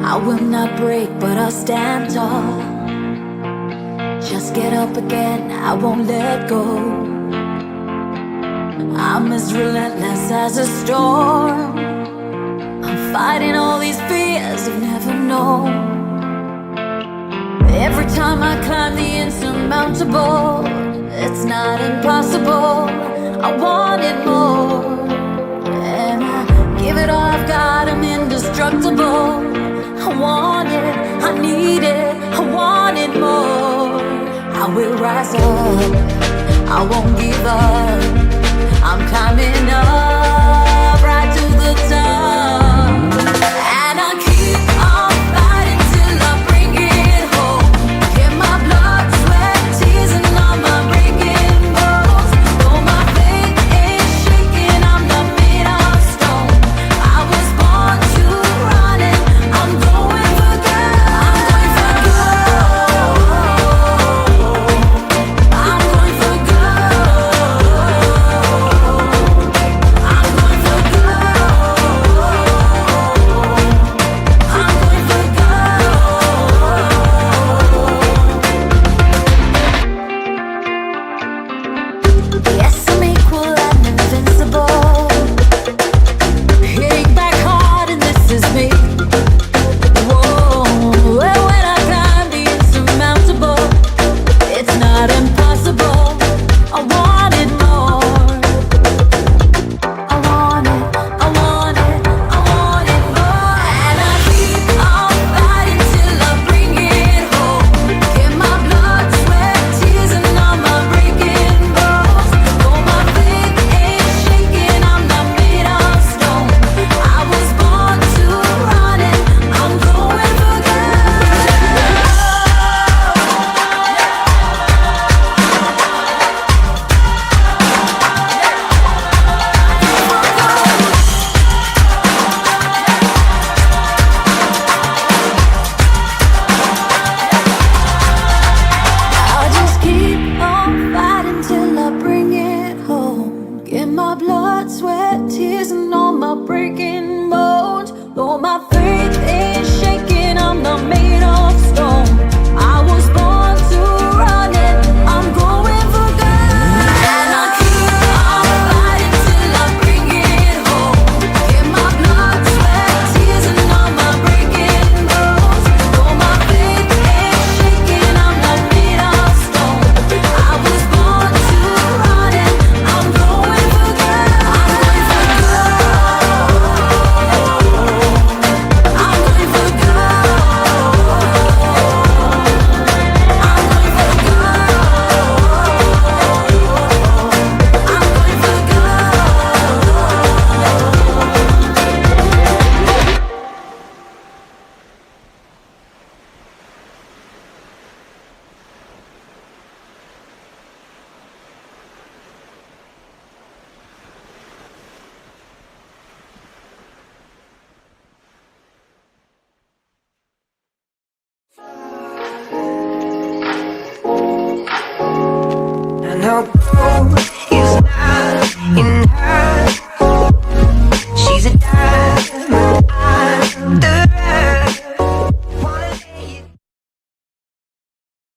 I will not break, but I'll stand tall. Just get up again, I won't let go. I'm as relentless as a storm. I'm fighting all these fears I've never known. Every time I climb the insurmountable, it's not impossible. I want it more, and I give it all I've got. I'm indestructible. I want it, I need it, I want it more. I will rise up, I won't give up. I'm climbing up, right to the top. And I keep on fighting till I bring it home. Get my blood, sweat, tears and all my breaking bones. Though my faith is shaking, I'm not made of stone. I was born to run it, I'm going for good. I'm going for yes, I'm equal and invincible. Hitting back hard and this is me. Whoa, well, when I climb the insurmountable, it's not impossible. I want it more. I want it, I want it, I want it more. And I keep on fighting till I bring it home. Get my blood, sweat, tears and all my breaking bones. Though my faith is shaking, I'm not made of stone. I was born to run it, I'm going for good. I'll just keep on fighting till I bring it home. Get my blood, sweat, tears and all my breaking bones. Though my faith is shaking, I'm not made of stone. I was born to run it, I'm going for good. And I keep on fighting till I bring it home. Get my blood, sweat, tears and all my breaking bones. Though my faith is shaking, I'm not made of stone. I was born to run it, I'm going for good. I'm going for good. I'm going for And I'll go